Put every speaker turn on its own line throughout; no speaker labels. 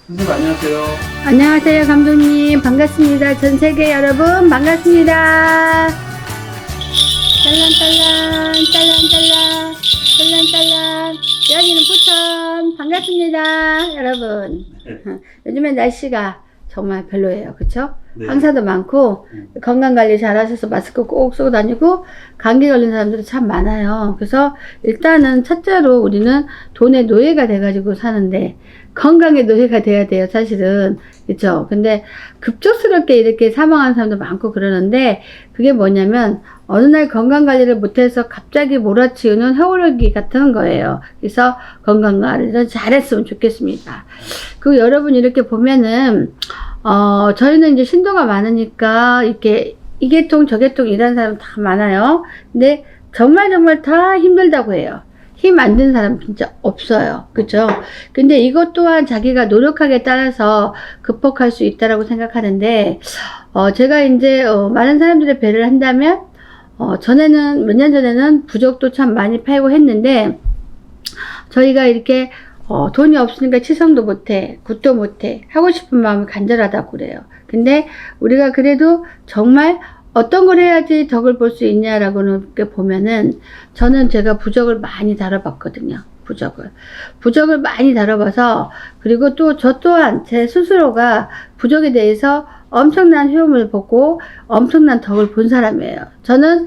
선생님 안녕하세요.
안녕하세요, 감독님. 반갑습니다. 전 세계 여러분, 반갑습니다. 딸랑딸랑, 딸랑딸랑, 딸랑딸랑. 여기는 부천. 반갑습니다, 여러분. 요즘에 날씨가 정말 별로예요. 그쵸?
네.
황사도 많고, 건강관리 잘 하셔서 마스크 꼭 쓰고 다니고, 감기 걸린 사람들이 참 많아요. 그래서 일단은 첫째로 우리는 돈의 노예가 돼가지고 사는데, 건강의 노예가 돼야 돼요, 사실은. 그쵸? 근데 급작스럽게 이렇게 사망하는 사람도 많고 그러는데, 그게 뭐냐면, 어느 날 건강관리를 못해서 갑자기 몰아치우는 해오르기 같은 거예요. 그래서 건강관리를 잘했으면 좋겠습니다. 그리고 여러분 이렇게 보면은, 저희는 이제 신도가 많으니까, 이렇게, 이 계통, 저 계통 일하는 사람 다 많아요. 근데 정말 다 힘들다고 해요. 힘 안 든 사람 진짜 없어요. 그죠? 근데 이것 또한 자기가 노력하기에 따라서 극복할 수 있다라고 생각하는데, 제가 이제, 많은 사람들의 배를 한다면, 전에는, 몇 년 전에는 부적도 참 많이 팔고 했는데, 저희가 이렇게, 돈이 없으니까 치성도 못해, 굿도 못해, 하고 싶은 마음이 간절하다고 그래요. 근데 우리가 그래도 정말 어떤 걸 해야지 덕을 볼 수 있냐라고는 보면은, 저는 제가 부적을 많이 다뤄봤거든요. 부적을 많이 다뤄봐서, 그리고 또 저 또한 제 스스로가 부적에 대해서 엄청난 효험을 보고 엄청난 덕을 본 사람이에요. 저는,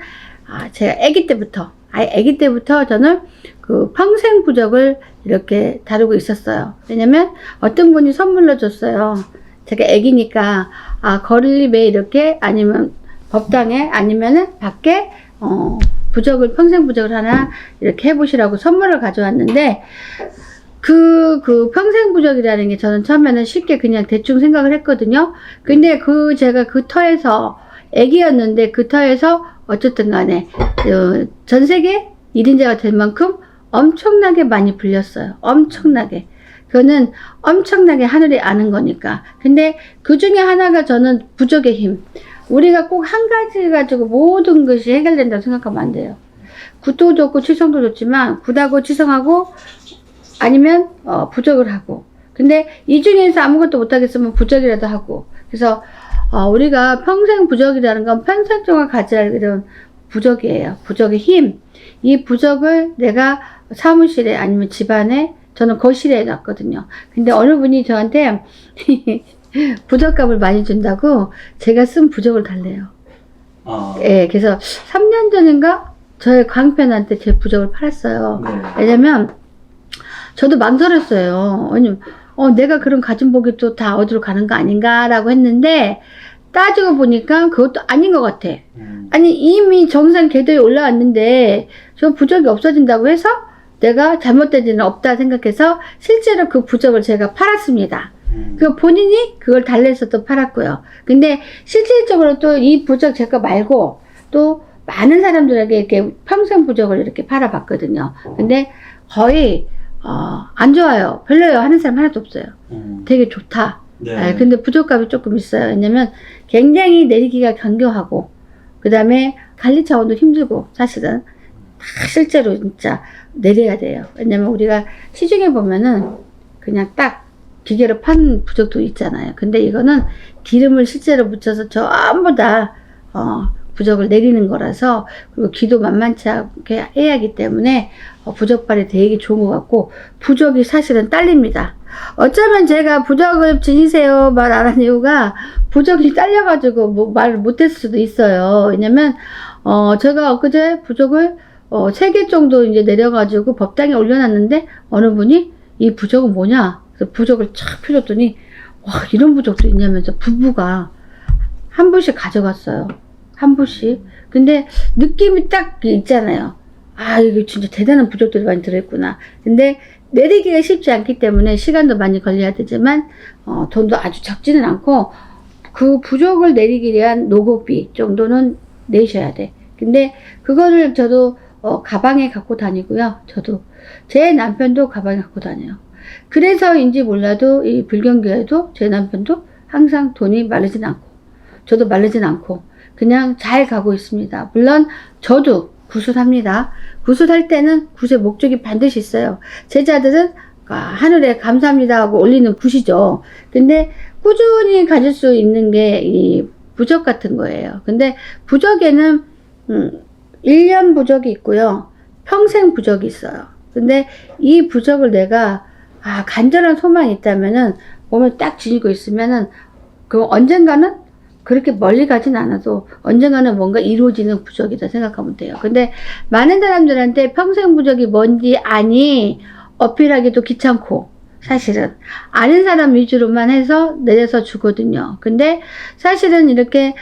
제가 아기 때부터 저는 그 평생 부적을 이렇게 다루고 있었어요. 왜냐면 어떤 분이 선물로 줬어요. 제가 아기니까, 거리에 이렇게 아니면 법당에 아니면은 밖에 평생 부적을 하나 이렇게 해보시라고 선물을 가져왔는데, 그 평생 부적이라는 게 저는 처음에는 쉽게 그냥 대충 생각을 했거든요. 근데 제가 그 터에서 애기였는데 그 터에서 어쨌든 간에 전 세계 1인자가 될 만큼 엄청나게 많이 불렸어요. 엄청나게. 그거는 엄청나게 하늘이 아는 거니까. 근데 그 중에 하나가 저는 부적의 힘. 우리가 꼭 한 가지 가지고 모든 것이 해결된다고 생각하면 안 돼요. 굿도 좋고 치성도 좋지만, 굿하고 치성하고 아니면 부적을 하고. 근데 이 중에서 아무것도 못하겠으면 부적이라도 하고. 그래서 우리가 평생 부적이라는 건 평생 동안 가져야 이런 부적이에요. 부적의 힘. 이 부적을 내가 사무실에 아니면 집안에, 저는 거실에 놨거든요. 근데 어느 분이 저한테 부적값을 많이 준다고 제가 쓴 부적을 달래요. 예, 그래서 3년 전인가 저의 광팬한테 제 부적을 팔았어요.
네.
왜냐면 저도 망설였어요. 왜냐면 내가 그런 가진 복이 또 다 어디로 가는 거 아닌가라고 했는데, 따지고 보니까 그것도 아닌 것 같아. 아니, 이미 정상 궤도에 올라왔는데 저 부적이 없어진다고 해서 내가 잘못된 일은 없다 생각해서 실제로 그 부적을 제가 팔았습니다. 그 본인이 그걸 달래서 또 팔았고요. 근데 실질적으로 또 이 부적 제 거 말고 또 많은 사람들에게 이렇게 평생 부적을 이렇게 팔아봤거든요. 근데 거의 안 좋아요. 별로예요. 하는 사람 하나도 없어요. 되게 좋다.
네.
근데 부적값이 조금 있어요. 왜냐면 굉장히 내리기가 견고하고, 그 다음에 관리 차원도 힘들고, 사실은 다 실제로 진짜 내려야 돼요. 왜냐면 우리가 시중에 보면은 그냥 딱 기계로 판 부적도 있잖아요. 근데 이거는 기름을 실제로 묻혀서 전부 다 부적을 내리는 거라서, 그리고 기도 만만치 않게 해야 하기 때문에 부적발이 되게 좋은 것 같고, 부적이 사실은 딸립니다. 어쩌면 제가 부적을 지니세요 말 안 한 이유가 부적이 딸려가지고 말을 못했을 수도 있어요. 왜냐면 제가 엊그제 부적을 3개 정도 이제 내려가지고 법당에 올려놨는데, 어느 분이 이 부적은 뭐냐? 그래서 부적을 쫙 펴줬더니, 와, 이런 부적도 있냐면서 부부가 한 부씩 가져갔어요. 한 부씩. 근데 느낌이 딱 있잖아요. 이게 진짜 대단한 부적들이 많이 들어있구나. 근데 내리기가 쉽지 않기 때문에 시간도 많이 걸려야 되지만, 돈도 아주 적지는 않고, 그 부적을 내리기 위한 노고비 정도는 내셔야 돼. 근데 그거를 저도 가방에 갖고 다니고요. 저도 제 남편도 가방에 갖고 다녀요. 그래서인지 몰라도 이 불경교에도 제 남편도 항상 돈이 마르진 않고, 저도 마르진 않고 그냥 잘 가고 있습니다. 물론 저도 구술합니다. 구술할 때는 굿의 목적이 반드시 있어요. 제자들은 하늘에 감사합니다 하고 올리는 굿이죠. 근데 꾸준히 가질 수 있는 게 이 부적 같은 거예요. 근데 부적에는 1년 부적이 있고요. 평생 부적이 있어요. 근데 이 부적을 내가 간절한 소망이 있다면은 몸에 딱 지니고 있으면은 그 언젠가는 그렇게 멀리 가진 않아도 언젠가는 뭔가 이루어지는 부적이다 생각하면 돼요. 근데 많은 사람들한테 평생 부적이 뭔지 아니 어필하기도 귀찮고 사실은 아는 사람 위주로만 해서 내려서 주거든요. 근데 사실은 이렇게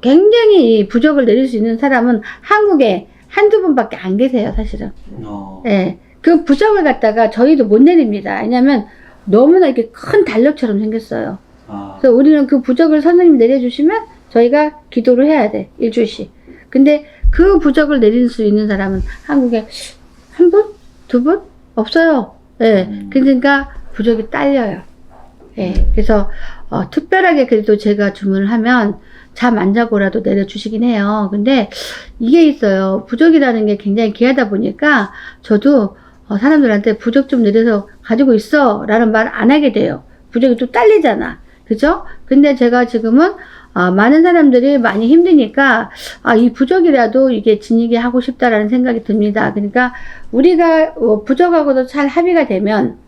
굉장히 부적을 내릴 수 있는 사람은 한국에 한두 분밖에 안 계세요, 사실은. 네, 그 부적을 갖다가 저희도 못 내립니다. 왜냐면 너무나 이렇게 큰 달력처럼 생겼어요. 그래서 우리는 그 부적을 선생님이 내려주시면 저희가 기도를 해야 돼, 일주일씩. 근데 그 부적을 내릴 수 있는 사람은 한국에 한 분? 두 분? 없어요. 예. 그러니까 부적이 딸려요. 예. 그래서 특별하게 그래도 제가 주문을 하면 잠 안 자고라도 내려주시긴 해요. 근데 이게 있어요. 부적이라는 게 굉장히 귀하다 보니까 저도 사람들한테 부적 좀 내려서 가지고 있어 라는 말 안 하게 돼요. 부적이 또 딸리잖아. 그죠? 근데 제가 지금은 많은 사람들이 많이 힘드니까 이 부적이라도 이게 지니게 하고 싶다라는 생각이 듭니다. 그러니까 우리가 부적하고도 잘 합의가 되면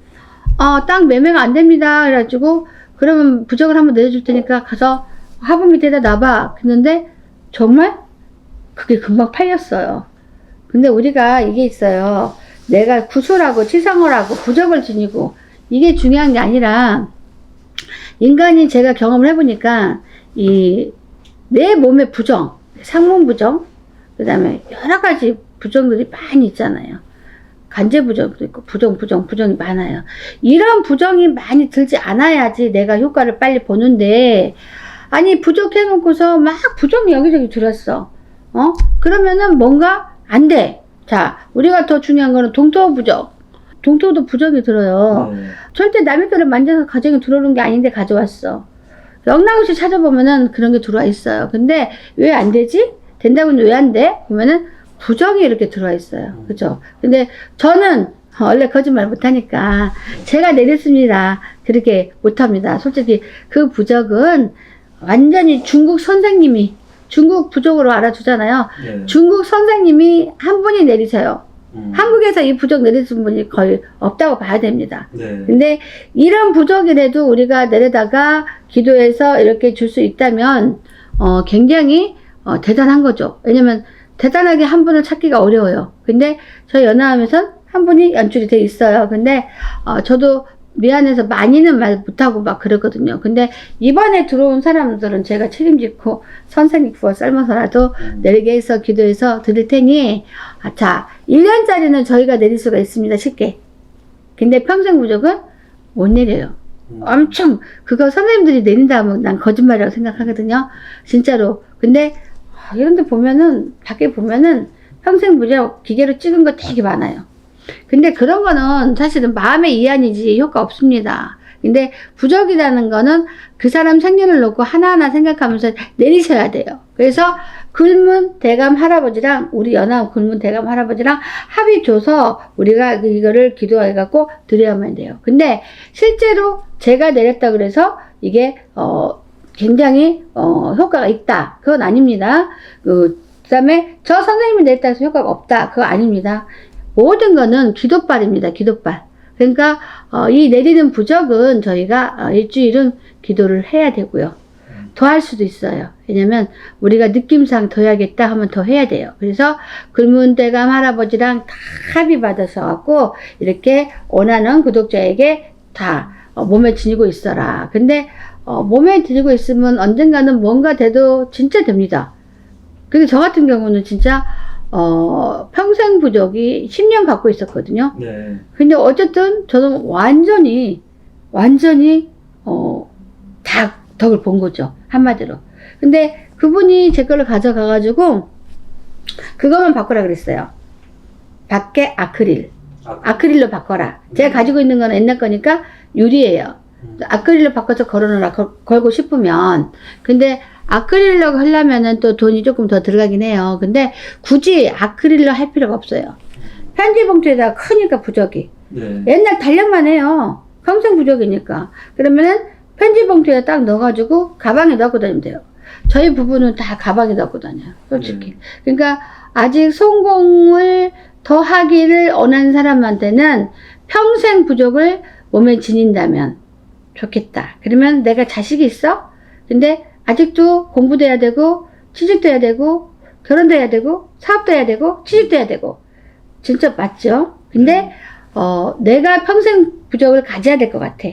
땅 매매가 안 됩니다. 그래가지고 그러면 부적을 한번 내려줄 테니까 가서 화분 밑에다 놔봐. 그랬는데 정말 그게 금방 팔렸어요. 근데 우리가 이게 있어요. 내가 구슬하고 치상을 부적을 지니고 이게 중요한 게 아니라 인간이 제가 경험을 해보니까 내 몸의 부정, 상문 부정, 그 다음에 여러 가지 부정들이 많이 있잖아요. 간제 부정도 있고 부정이 많아요. 이런 부정이 많이 들지 않아야지 내가 효과를 빨리 보는데 아니 부족해놓고서 막 부정이 여기저기 들었어. 그러면은 뭔가 안 돼. 자, 우리가 더 중요한 거는 동토 부적. 동토도 부적이 들어요. 절대 남의 거를 만져서 가정에 들어오는 게 아닌데 가져왔어. 영락없이 찾아보면은 그런 게 들어와 있어요. 근데 왜 안 되지? 된다고는 왜 안 돼? 보면은 부정이 이렇게 들어와 있어요. 그죠? 근데 저는 원래 거짓말 못하니까 제가 내렸습니다. 그렇게 못합니다. 솔직히 그 부적은 완전히 중국 선생님이 중국 부적으로 알아주잖아요. 네. 중국 선생님이 한 분이 내리세요. 한국에서 이 부적 내리신 분이 거의 없다고 봐야 됩니다. 네. 근데 이런 부적이라도 우리가 내려다가 기도해서 이렇게 줄 수 있다면 굉장히 대단한 거죠. 왜냐면 대단하게 한 분을 찾기가 어려워요. 근데 저희 연화하면서 한 분이 연출이 돼 있어요. 근데 저도 미안해서 많이는 말 못하고 막 그러거든요. 근데 이번에 들어온 사람들은 제가 책임지고 선생님 구워 삶아서라도 내리게 해서 기도해서 드릴 테니 자 1년짜리는 저희가 내릴 수가 있습니다. 쉽게. 근데 평생 부적은 못 내려요. 엄청 그거 선생님들이 내린다 하면 난 거짓말이라고 생각하거든요. 진짜로. 근데 이런 데 보면은 밖에 보면은 평생 부적 기계로 찍은 거 되게 많아요. 근데 그런 거는 사실은 마음의 이안이지 효과 없습니다. 근데 부적이라는 거는 그 사람 생년을 놓고 하나하나 생각하면서 내리셔야 돼요. 그래서 굶은 대감 할아버지랑 우리 연합 굶은 대감 할아버지랑 합의 줘서 우리가 이거를 기도해갖고 드려야만 돼요. 근데 실제로 제가 내렸다 그래서 이게 굉장히 효과가 있다. 그건 아닙니다. 그 다음에 저 선생님이 내렸다 해서 효과가 없다. 그거 아닙니다. 모든 거는 기도빨입니다. 기도빨. 그러니까 이 내리는 부적은 저희가 일주일은 기도를 해야 되고요. 더 할 수도 있어요. 왜냐면 우리가 느낌상 더 해야겠다 하면 더 해야 돼요. 그래서 굶은 대감 할아버지랑 다 합의 받아서 갖고 이렇게 원하는 구독자에게 다 몸에 지니고 있어라. 근데 몸에 지니고 있으면 언젠가는 뭔가 돼도 진짜 됩니다. 근데 저 같은 경우는 진짜 평생 부적이 10년 갖고 있었거든요. 네. 근데 어쨌든 저는 완전히 다 덕을 본 거죠. 한마디로. 근데 그분이 제 거를 가져가가지고 그것만 바꾸라 그랬어요. 밖에 아크릴로 바꿔라. 제가 가지고 있는 거는 옛날 거니까 유리예요. 아크릴로 바꿔서 걸어놓으라. 걸고 싶으면. 근데 아크릴로 하려면은 또 돈이 조금 더 들어가긴 해요. 근데 굳이 아크릴로 할 필요가 없어요. 편지 봉투에다가 크니까 부적이.
네.
옛날 달력만 해요. 평생 부족이니까. 그러면은 편지 봉투에 딱 넣어가지고 가방에 넣고 다니면 돼요. 저희 부부는 다 가방에 넣고 다녀요. 솔직히. 그러니까 아직 성공을 더 하기를 원하는 사람한테는 평생 부족을 몸에 지닌다면 좋겠다. 그러면 내가 자식이 있어? 근데 아직도 공부도 해야 되고 취직도 해야 되고 결혼도 해야 되고 사업도 해야 되고 취직도 해야 되고 진짜 맞죠? 근데 내가 평생 부족을 가져야 될 것 같아.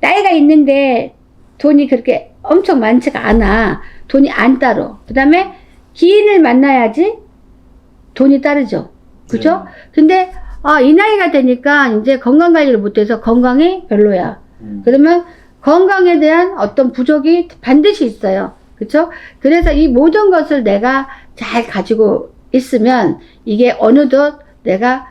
나이가 있는데 돈이 그렇게 엄청 많지가 않아. 돈이 안 따로. 그 다음에 기인을 만나야지 돈이 따르죠. 그죠? 근데 이 나이가 되니까 이제 건강관리를 못해서 건강이 별로야. 그러면 건강에 대한 어떤 부족이 반드시 있어요. 그쵸? 그래서 이 모든 것을 내가 잘 가지고 있으면 이게 어느덧 내가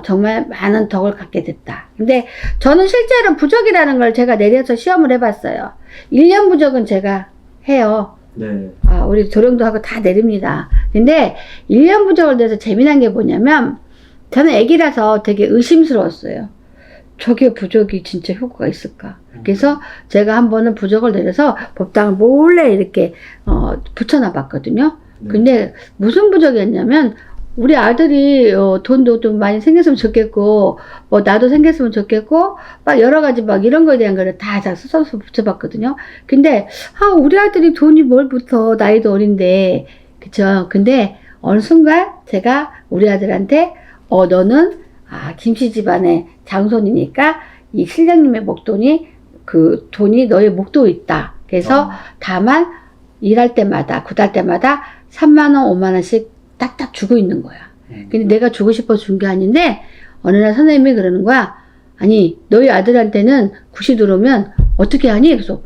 정말 많은 덕을 갖게 됐다. 근데 저는 실제로 부족이라는 걸 제가 내려서 시험을 해봤어요. 1년 부족은 제가 해요.
네.
우리 조령도 하고 다 내립니다. 근데 1년 부족을 내서 재미난 게 뭐냐면 저는 애기라서 되게 의심스러웠어요. 저게 부족이 진짜 효과가 있을까? 그래서 제가 한 번은 부족을 내려서 법당을 몰래 이렇게 붙여놔 봤거든요. 근데 무슨 부족이었냐면 우리 아들이 돈도 좀 많이 생겼으면 좋겠고 나도 생겼으면 좋겠고 막 여러 가지 막 이런 거에 대한 거를 다 써서 붙여봤거든요. 근데 우리 아들이 돈이 뭘 붙어, 나이도 어린데. 그쵸? 근데 어느 순간 제가 우리 아들한테 너는 김씨 집안의 장손이니까 이 신령님의 목돈이 그 돈이 너의 목돈에 있다. 그래서 다만 일할 때마다 굿할 때마다 3만원 5만원씩 딱딱 주고 있는 거야. 근데 내가 주고 싶어 준 게 아닌데 어느 날 선생님이 그러는 거야. 아니 너희 아들한테는 굿이 들어오면 어떻게 하니? 그래서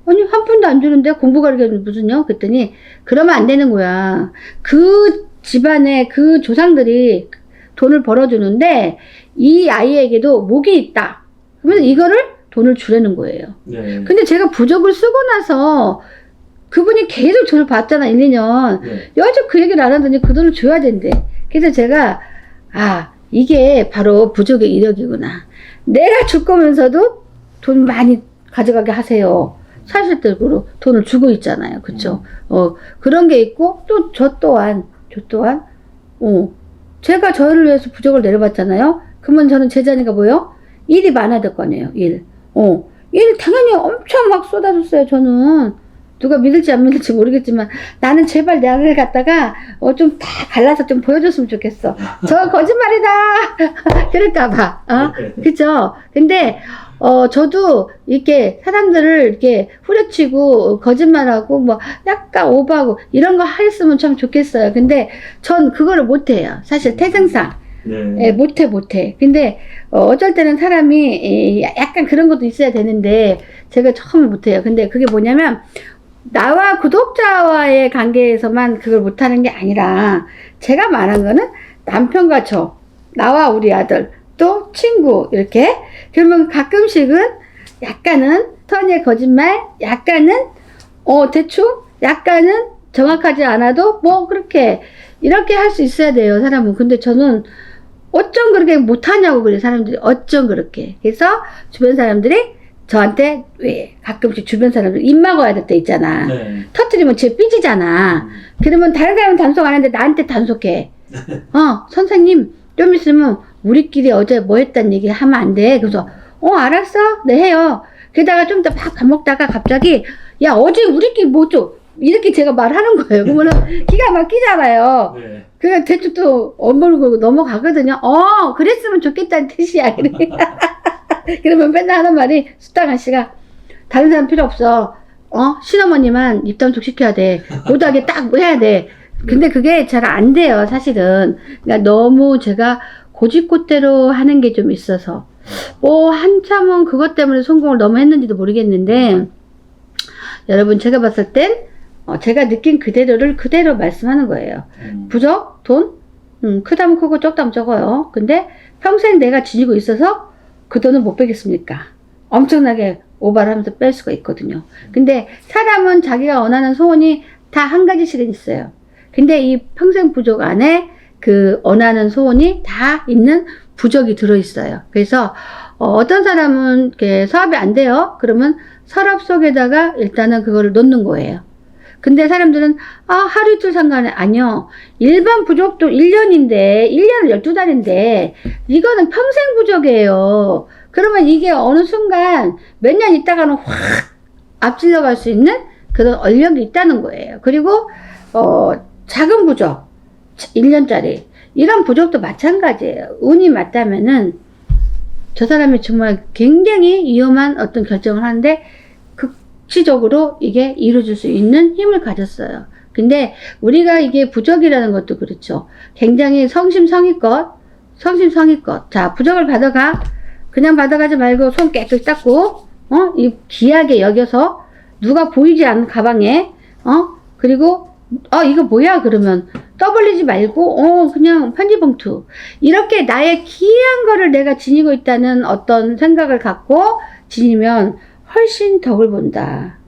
아니 한 푼도 안 주는데 공부 가르쳐주면 무슨요? 그랬더니 그러면 안 되는 거야. 그 집안의 그 조상들이 돈을 벌어주는데 이 아이에게도 목이 있다. 그러면 이거를 돈을 주라는 거예요.
네.
근데 제가 부적을 쓰고 나서 그분이 계속 저를 봤잖아, 1, 2년.
네.
여주 그 얘기를 안 하더니 그 돈을 줘야 된대. 그래서 제가, 이게 바로 부족의 이력이구나. 내가 줄 거면서도 돈 많이 가져가게 하세요. 사실적으로 돈을 주고 있잖아요. 그쵸? 그런 게 있고, 또 저 또한, 제가 저를 위해서 부족을 내려봤잖아요. 그러면 저는 제 자녀가 뭐요? 일이 많아야 될 거 아니에요, 일. 일 당연히 엄청 막 쏟아줬어요, 저는. 누가 믿을지 안 믿을지 모르겠지만 나는 제발 내 아들 갖다가 좀 다 갈라서 좀 보여줬으면 좋겠어. 저 거짓말이다. 그럴까봐. 그쵸? 근데 저도 이렇게 사람들을 이렇게 후려치고 거짓말하고 뭐 약간 오버하고 이런 거 했으면 참 좋겠어요. 근데 전 그거를 못해요. 사실 태생상.
네.
못해. 근데 어쩔 때는 사람이 약간 그런 것도 있어야 되는데 제가 처음에 못해요. 근데 그게 뭐냐면 나와 구독자와의 관계에서만 그걸 못하는 게 아니라 제가 말한 거는 남편과 나와 우리 아들 또 친구 이렇게 그러면 가끔씩은 약간은 선의 거짓말 약간은 대충 약간은 정확하지 않아도 뭐 그렇게 이렇게 할 수 있어야 돼요 사람은. 근데 저는 어쩜 그렇게 못하냐고 그래 사람들이. 어쩜 그렇게. 그래서 주변 사람들이 저한테 왜 가끔씩 주변 사람들 입 막아야 될 때 있잖아.
네.
터뜨리면 쟤 삐지잖아. 그러면 다른 사람은 단속 안 하는데 나한테 단속해. 선생님 좀 있으면 우리끼리 어제 뭐 했단 얘기 하면 안 돼. 그래서 알았어 네 해요. 게다가 좀 더 밥 먹다가 갑자기 야 어제 우리끼리 뭐 좀 이렇게 제가 말하는 거예요. 그러면은 기가 막히잖아요.
네.
그냥 대충 또 엄마를 걸고 넘어가거든요. 그랬으면 좋겠다는 뜻이야. 그러면 맨날 하는 말이 수당 아씨가 다른 사람 필요 없어. 신어머니만 입단속 시켜야 돼. 못하게 딱 해야 돼. 근데 그게 잘 안 돼요, 사실은. 그러니까 너무 제가 고집꽃대로 하는 게 좀 있어서. 한참은 그것 때문에 성공을 너무 했는지도 모르겠는데, 여러분, 제가 봤을 땐, 제가 느낀 그대로를 그대로 말씀하는 거예요. 부적, 돈, 크다면 크고 적다면 적어요. 근데 평생 내가 지니고 있어서 그 돈은 못 빼겠습니까? 엄청나게 오바를 하면서 뺄 수가 있거든요. 근데 사람은 자기가 원하는 소원이 다 한 가지씩은 있어요. 근데 이 평생 부족 안에 그 원하는 소원이 다 있는 부적이 들어있어요. 그래서 어떤 사람은 이렇게 사업이 안 돼요. 그러면 서랍 속에다가 일단은 그거를 놓는 거예요. 근데 사람들은 하루 이틀 상관에 아니요. 일반 부적도 1년인데 1년을 12달인데 이거는 평생 부적이에요. 그러면 이게 어느 순간 몇 년 있다가는 확 앞질러 갈 수 있는 그런 얼력이 있다는 거예요. 그리고 작은 부적 1년짜리 이런 부적도 마찬가지예요. 운이 맞다면은 저 사람이 정말 굉장히 위험한 어떤 결정을 하는데 극치적으로 이게 이루어질 수 있는 힘을 가졌어요. 근데 우리가 이게 부적이라는 것도 그렇죠. 굉장히 성심성의껏 자, 부적을 받아가. 그냥 받아가지 말고 손 깨끗이 닦고 이 귀하게 여겨서 누가 보이지 않는 가방에 그리고 이거 뭐야 그러면 떠벌리지 말고 그냥 편지봉투 이렇게 나의 귀한 거를 내가 지니고 있다는 어떤 생각을 갖고 지니면 훨씬 덕을 본다.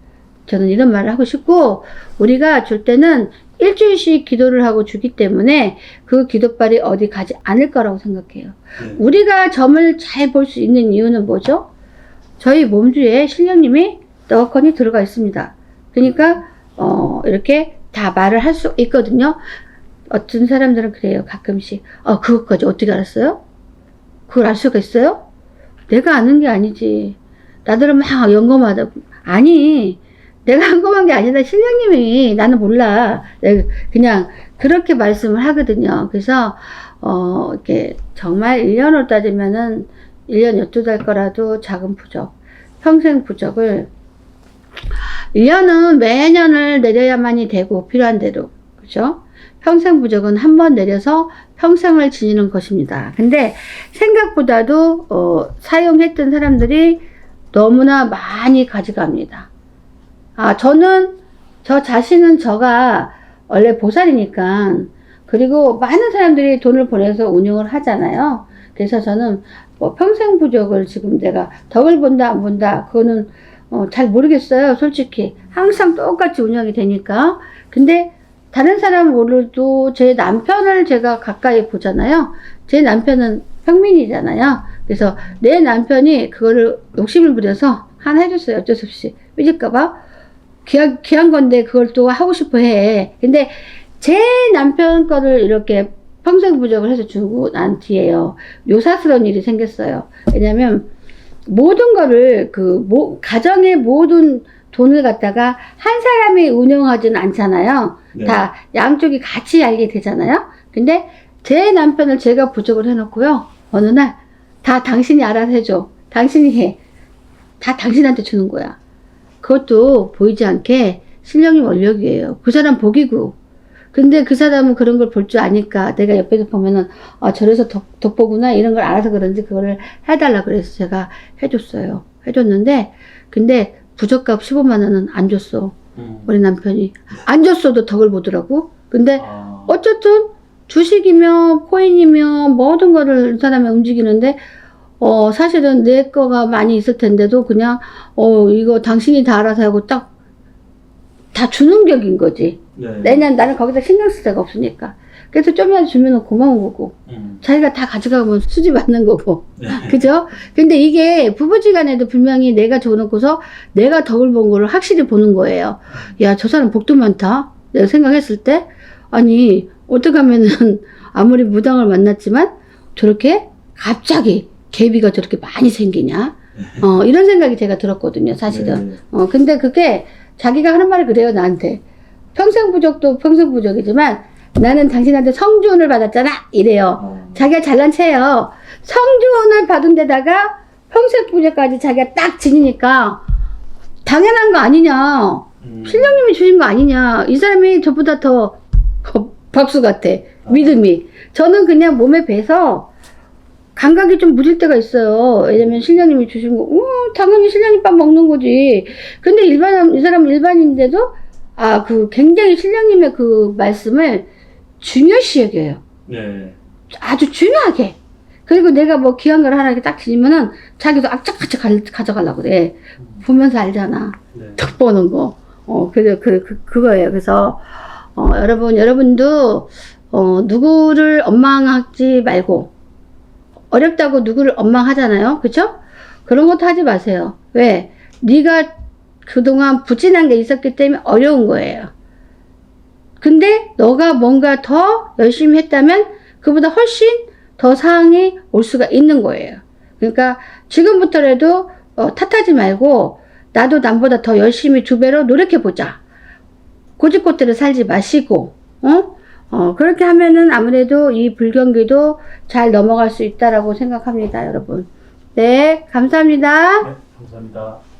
저는 이런 말을 하고 싶고 우리가 줄 때는 일주일씩 기도를 하고 주기 때문에 그 기도발이 어디 가지 않을 거라고 생각해요. 우리가 점을 잘 볼 수 있는 이유는 뭐죠? 저희 몸주에 신령님이 떡하니 들어가 있습니다. 그러니까 이렇게 다 말을 할 수 있거든요. 어떤 사람들은 그래요. 가끔씩 그것까지 어떻게 알았어요? 그걸 알 수가 있어요? 내가 아는 게 아니지. 나들은 막 연금하다. 아니 내가 연금한 게 아니라 신령님이 나는 몰라. 그냥 그렇게 말씀을 하거든요. 그래서 이렇게 정말 1년으로 따지면은 1년 12달 거라도 작은 부적 평생 부적을 1년은 매년을 내려야만이 되고 필요한 대로 그죠? 평생 부적은 한 번 내려서 평생을 지니는 것입니다. 근데 생각보다도 사용했던 사람들이 너무나 많이 가져갑니다. 저 자신은 저가 원래 보살이니까 그리고 많은 사람들이 돈을 보내서 운영을 하잖아요. 그래서 저는 평생 부적을 지금 내가 덕을 본다 안 본다 그거는 잘 모르겠어요. 솔직히 항상 똑같이 운영이 되니까. 근데 다른 사람은 모르도 제 남편을 제가 가까이 보잖아요. 제 남편은 평민이잖아요. 그래서 내 남편이 그거를 욕심을 부려서 하나 해줬어요. 어쩔 수 없이 삐질까봐 귀한 건데 그걸 또 하고 싶어 해. 근데 제 남편 거를 이렇게 평생 부적을 해서 주고 난 뒤에요. 요사스러운 일이 생겼어요. 왜냐면 모든 거를 가정의 모든 돈을 갖다가 한 사람이 운영하지는 않잖아요. 네. 다 양쪽이 같이 알게 되잖아요. 근데 제 남편을 제가 부적을 해놓고요. 어느 날 다 당신이 알아서 해줘. 당신이 해. 다 당신한테 주는 거야. 그것도 보이지 않게 신령님 원력이에요. 그 사람 복이고. 근데 그 사람은 그런 걸 볼 줄 아니까 내가 옆에서 보면은 저래서 덕보구나 이런 걸 알아서 그런지 그거를 해달라 그래서 제가 해줬어요. 해줬는데 근데 부적값 15만 원은 안 줬어. 우리 남편이. 안 줬어도 덕을 보더라고. 근데 어쨌든 주식이며 코인이며 모든 거를 이 사람이 움직이는데 사실은 내 거가 많이 있을 텐데도 그냥 이거 당신이 다 알아서 하고 딱 다 주는 격인 거지. 네. 나는 거기다 신경 쓸 데가 없으니까. 그래서 좀이라도 주면 고마운 거고 자기가 다 가져가면 수지 받는 거고. 네. 그죠? 근데 이게 부부지간에도 분명히 내가 줘놓고서 내가 덕을 본 거를 확실히 보는 거예요. 야, 저 사람 복도 많다. 내가 생각했을 때 아니 어떻게 하면은 아무리 무당을 만났지만 저렇게 갑자기 계비가 저렇게 많이 생기냐. 이런 생각이 제가 들었거든요. 사실은. 네. 근데 그게 자기가 하는 말이 그래요. 나한테. 평생 부적도 평생 부적이지만 나는 당신한테 성주운을 받았잖아 이래요. 자기가 잘난 체예요. 성주운을 받은 데다가 평생 부적까지 자기가 딱 지니니까 당연한 거 아니냐. 신령님이 주신 거 아니냐. 이 사람이 저보다 더 박수 같아. 믿음이. 저는 그냥 몸에 배서 감각이 좀 무질 때가 있어요. 왜냐면 신령님이 주신 거 당연히 신령님 밥 먹는 거지. 근데 이 사람은 일반인인데도 굉장히 신령님의 그 말씀을 중요시 여겨요. 네. 아주 중요하게. 그리고 내가 뭐 귀한 걸 하나 이렇게 딱 지니면은 자기도 악착같이 가져가려고 그래. 보면서 알잖아. 네. 덕 보는 거. 그거예요. 그래서, 여러분도, 누구를 원망하지 말고, 어렵다고 누구를 원망하잖아요. 그쵸? 그런 것도 하지 마세요. 왜? 네가 그동안 부진한 게 있었기 때문에 어려운 거예요. 근데 너가 뭔가 더 열심히 했다면 그보다 훨씬 더 상황이 올 수가 있는 거예요. 그러니까 지금부터라도 탓하지 말고 나도 남보다 더 열심히 2배로 노력해보자. 고집꽃대로 살지 마시고 그렇게 하면은 아무래도 이 불경기도 잘 넘어갈 수 있다라고 생각합니다, 여러분. 네, 감사합니다.
네, 감사합니다.